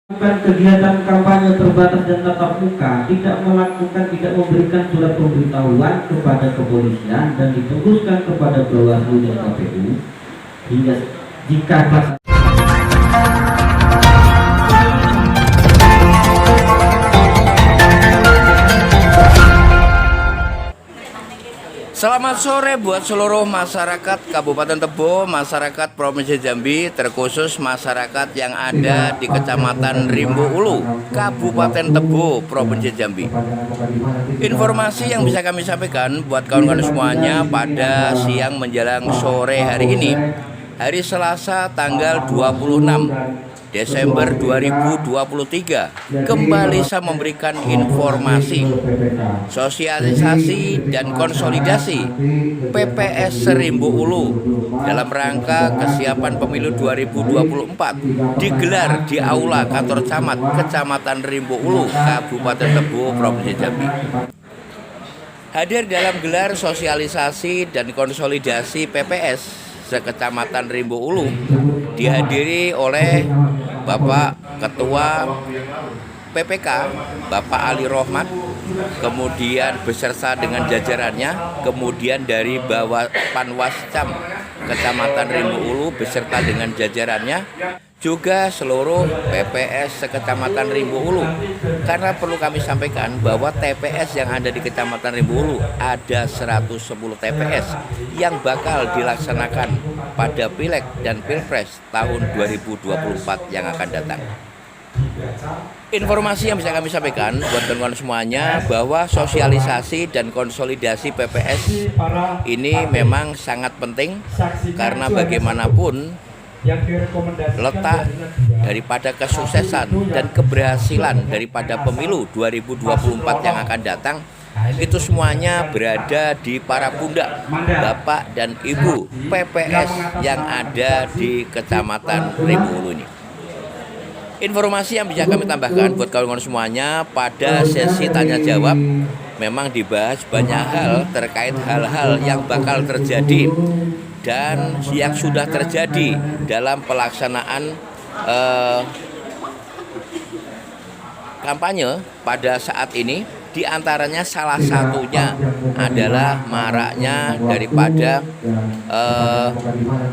melakukan kegiatan kampanye terbatas dan tatap muka, tidak memberikan surat pemberitahuan kepada kepolisian dan ditembuskan kepada Bawaslu dan KPU hingga jika Selamat sore buat seluruh masyarakat Kabupaten Tebo, masyarakat Provinsi Jambi, terkhusus masyarakat yang ada di Kecamatan Rimbo Ulu, Kabupaten Tebo, Provinsi Jambi. Informasi yang bisa kami sampaikan buat kawan-kawan semuanya pada siang menjelang sore hari ini, hari Selasa tanggal 26 Desember 2023, kembali saya memberikan informasi, sosialisasi dan konsolidasi PPS Rimbo Ulu dalam rangka kesiapan pemilu 2024 digelar di Aula Kantor Camat Kecamatan Rimbo Ulu, Kabupaten Tebo, Provinsi Jambi. Hadir dalam gelar sosialisasi dan konsolidasi PPS Sekecamatan Rimbo Ulu dihadiri oleh Bapak Ketua PPK Bapak Ali Rohmat, kemudian beserta dengan jajarannya, kemudian dari Bawah Panwascam Kecamatan Rimbo Ulu beserta dengan jajarannya, juga seluruh PPS Sekecamatan Rimbo Ulu. Karena perlu kami sampaikan bahwa TPS yang ada di Kecamatan Rimbo Ulu ada 110 TPS yang bakal dilaksanakan pada Pileg dan Pilpres tahun 2024 yang akan datang. Informasi yang bisa kami sampaikan buat teman-teman semuanya bahwa sosialisasi dan konsolidasi PPS ini memang sangat penting, karena bagaimanapun letak daripada kesuksesan dan keberhasilan daripada pemilu 2024 yang akan datang itu semuanya berada di para bunda, bapak dan ibu PPS yang ada di Kecamatan Rimbo Ulu ini. Informasi yang bisa kami tambahkan buat kawan-kawan semuanya, pada sesi tanya jawab memang dibahas banyak hal terkait hal-hal yang bakal terjadi dan yang sudah terjadi dalam pelaksanaan kampanye pada saat ini. Di antaranya salah satunya adalah maraknya daripada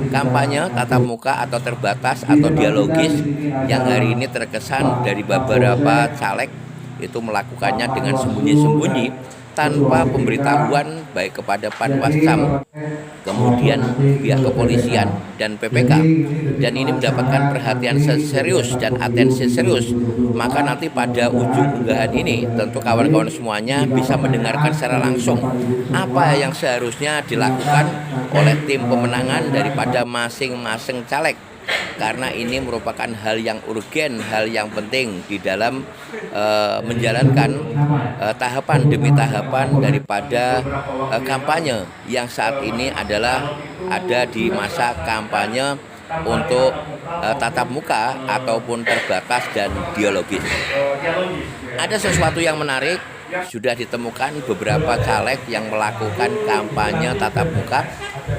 kampanye tatap muka atau terbatas atau dialogis yang hari ini terkesan dari beberapa caleg itu melakukannya dengan sembunyi-sembunyi tanpa pemberitahuan baik kepada Panwascam, kemudian pihak kepolisian dan PPK, dan ini mendapatkan perhatian serius dan atensi serius. Maka nanti pada ujung unggahan ini tentu kawan-kawan semuanya bisa mendengarkan secara langsung apa yang seharusnya dilakukan oleh tim pemenangan daripada masing-masing caleg, karena ini merupakan hal yang urgen, hal yang penting di dalam menjalankan tahapan demi tahapan daripada kampanye yang saat ini adalah ada di masa kampanye untuk tatap muka ataupun terbatas dan dialogis. Ada sesuatu yang menarik, sudah ditemukan beberapa caleg yang melakukan kampanye tatap muka.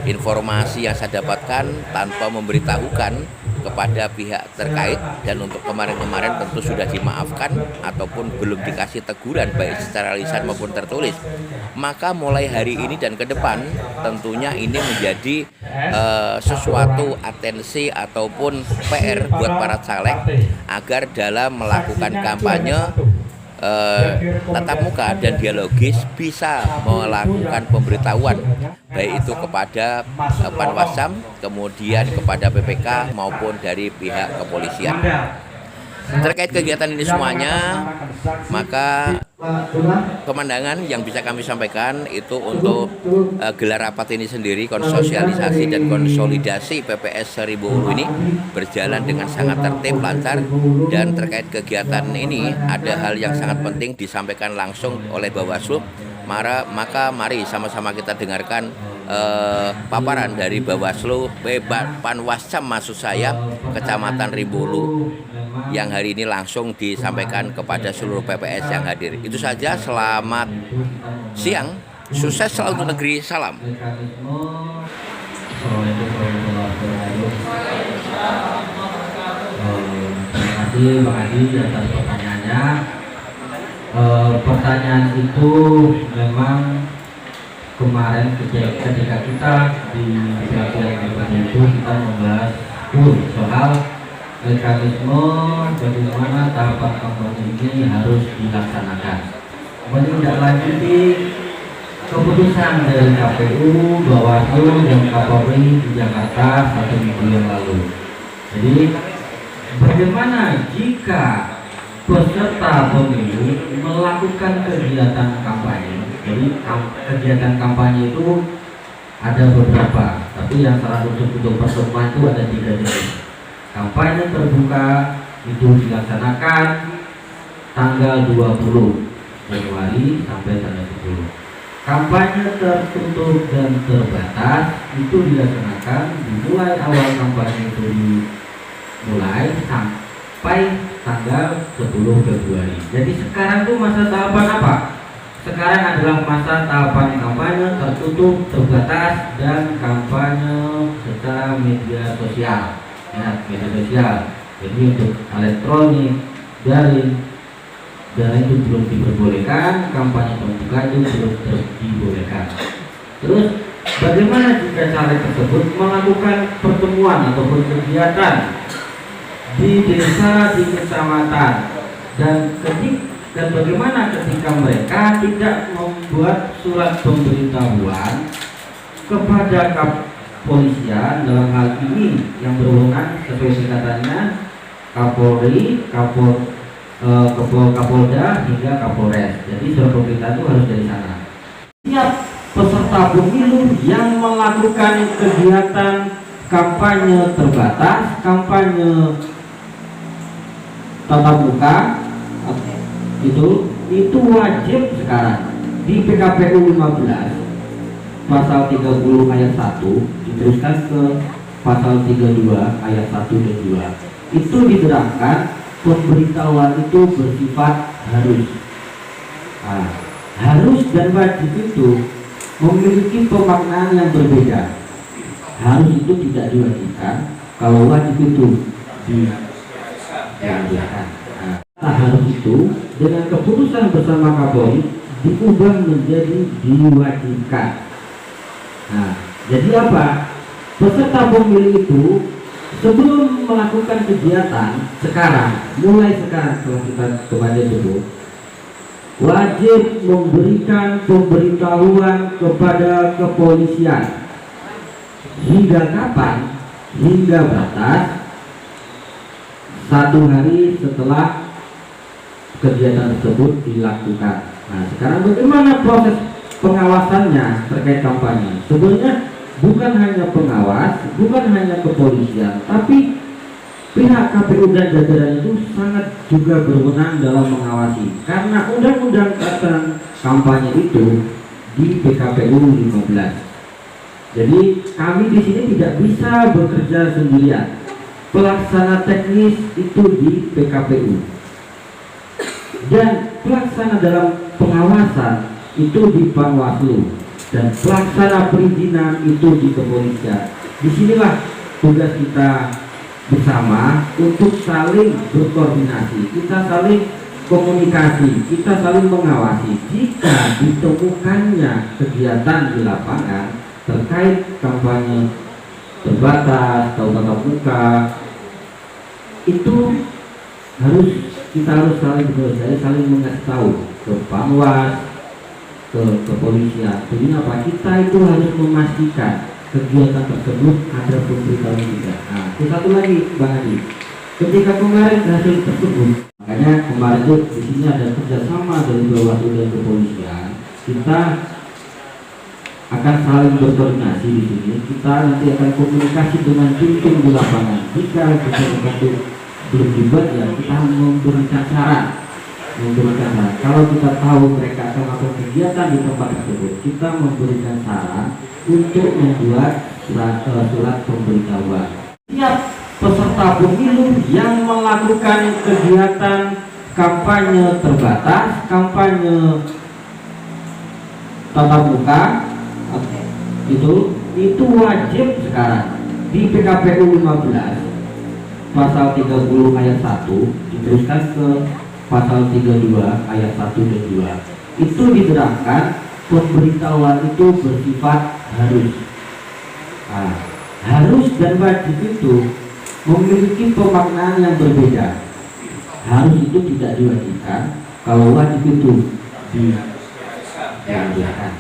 Informasi yang saya dapatkan tanpa memberitahukan kepada pihak terkait, dan untuk kemarin-kemarin tentu sudah dimaafkan ataupun belum dikasih teguran baik secara lisan maupun tertulis. Maka mulai hari ini dan ke depan tentunya ini menjadi sesuatu atensi ataupun PR buat para caleg agar dalam melakukan kampanye tatap muka dan dialogis bisa melakukan pemberitahuan baik itu kepada Panwascam, kemudian kepada PPK maupun dari pihak kepolisian. Terkait kegiatan ini semuanya, maka pemandangan yang bisa kami sampaikan itu untuk gelar rapat ini sendiri, sosialisasi dan konsolidasi PPS Rimbo Ulu ini berjalan dengan sangat tertib, lancar, dan terkait kegiatan ini ada hal yang sangat penting disampaikan langsung oleh Bawaslu. Maka mari sama-sama kita dengarkan paparan dari Bawaslu, Panwascam maksud saya, Kecamatan Rimbo Ulu, yang hari ini langsung disampaikan kepada seluruh PPS yang hadir. Itu saja, selamat siang, sukses selalu untuk negeri, salam. kasih Bang Adi atas pertanyaannya. Pertanyaan itu memang kemarin ketika kita di PKPU itu kita membahas soal mekanisme bagaimana tahapan kampanye ini harus dilaksanakan. Menindaklanjuti keputusan dari KPU, Bawaslu, dan Kapolri di Jakarta 1 minggu yang lalu. Jadi bagaimana jika peserta pemilu melakukan kegiatan kampanye? Jadi kegiatan kampanye itu ada beberapa, tapi yang salah satu untuk pertemuan itu ada 3 jenis. Kampanye terbuka itu dilaksanakan tanggal 20 Januari sampai tanggal 10. Kampanye tertutup dan terbatas itu dilaksanakan dimulai awal kampanye itu dimulai sampai tanggal 10 Februari. Jadi sekarang tuh masa tahapan apa? Sekarang adalah masa tahapan kampanye tertutup, terbatas, dan kampanye secara media sosial. Ya, media sosial. Jadi untuk elektronik, daring, dan itu belum diperbolehkan. Kampanye terbuka itu belum dibolehkan. Terus bagaimana jika caleg tersebut melakukan pertemuan ataupun kegiatan di desa, di kecamatan, dan bagaimana ketika mereka tidak membuat surat pemberitahuan kepada kepolisian, dalam hal ini yang berwenang sesuai singkatannya Kapolri, Kapolda hingga Kapolres. Jadi surat pemberitahuan itu harus dari sana. Setiap peserta pemilu yang melakukan kegiatan kampanye terbatas, kampanye tatap muka, itu wajib sekarang di PKPU 15 pasal 30 ayat 1 diteruskan ke pasal 32 ayat 1 dan 2. Itu diterangkan pemberitahuan itu bersifat harus. Harus dan wajib itu memiliki pemaknaan yang berbeda. Harus itu tidak diwajibkan, kalau wajib itu dianjurkan. Harus itu dengan keputusan bersama Kapolri diubah menjadi diwajibkan. Jadi apa? Peserta pemilu itu sebelum melakukan kegiatan mulai sekarang setelah kita kembali dulu, wajib memberikan pemberitahuan kepada kepolisian. Hingga kapan? Hingga batas 1 hari setelah kegiatan tersebut dilakukan. Sekarang bagaimana proses pengawasannya terkait kampanye? Sebenarnya bukan hanya pengawas, bukan hanya kepolisian, tapi pihak KPU dan jajaran itu sangat juga berwenang dalam mengawasi. Karena undang-undang tentang kampanye itu di PKPU 15. Jadi kami di sini tidak bisa bekerja sendirian. Pelaksana teknis itu di PKPU dan pelaksana dalam pengawasan itu di Panwaslu dan pelaksana perizinan itu di kepolisian. Disinilah tugas kita bersama untuk saling berkoordinasi, kita saling komunikasi, kita saling mengawasi. Jika ditemukannya kegiatan di lapangan terkait kampanye terbatas atau tatap muka, itu kita harus saling bekerja, saling mengasih tahu ke Panwas, ke kepolisian. Jadi apa? Kita itu harus memastikan kegiatan tersebut ada pemberitahuan juga. Satu lagi Bang Adi, ketika kemarin hasil tersebut, makanya kemarin itu di sini ada kerjasama dari Bawaslu dan kepolisian. Kita akan saling berkoordinasi di sini. Kita nanti akan komunikasi dengan tim di lapangan. Jika kegiatan itu belum dibuat, ya kita memberikan saran. Kalau kita tahu mereka akan melakukan kegiatan di tempat tersebut, kita memberikan saran untuk membuat surat pemberitahuan. Setiap peserta pemilu yang melakukan kegiatan kampanye terbatas, kampanye tatap muka, itu wajib sekarang di PKPU 15 pasal 30 ayat 1 diteruskan ke pasal 32 ayat 1 dan 2, itu diterangkan pemberitahuan itu bersifat harus. Nah, harus dan wajib itu memiliki pemaknaan yang berbeda. Harus itu tidak diwajibkan, kalau wajib itu dianjurkan.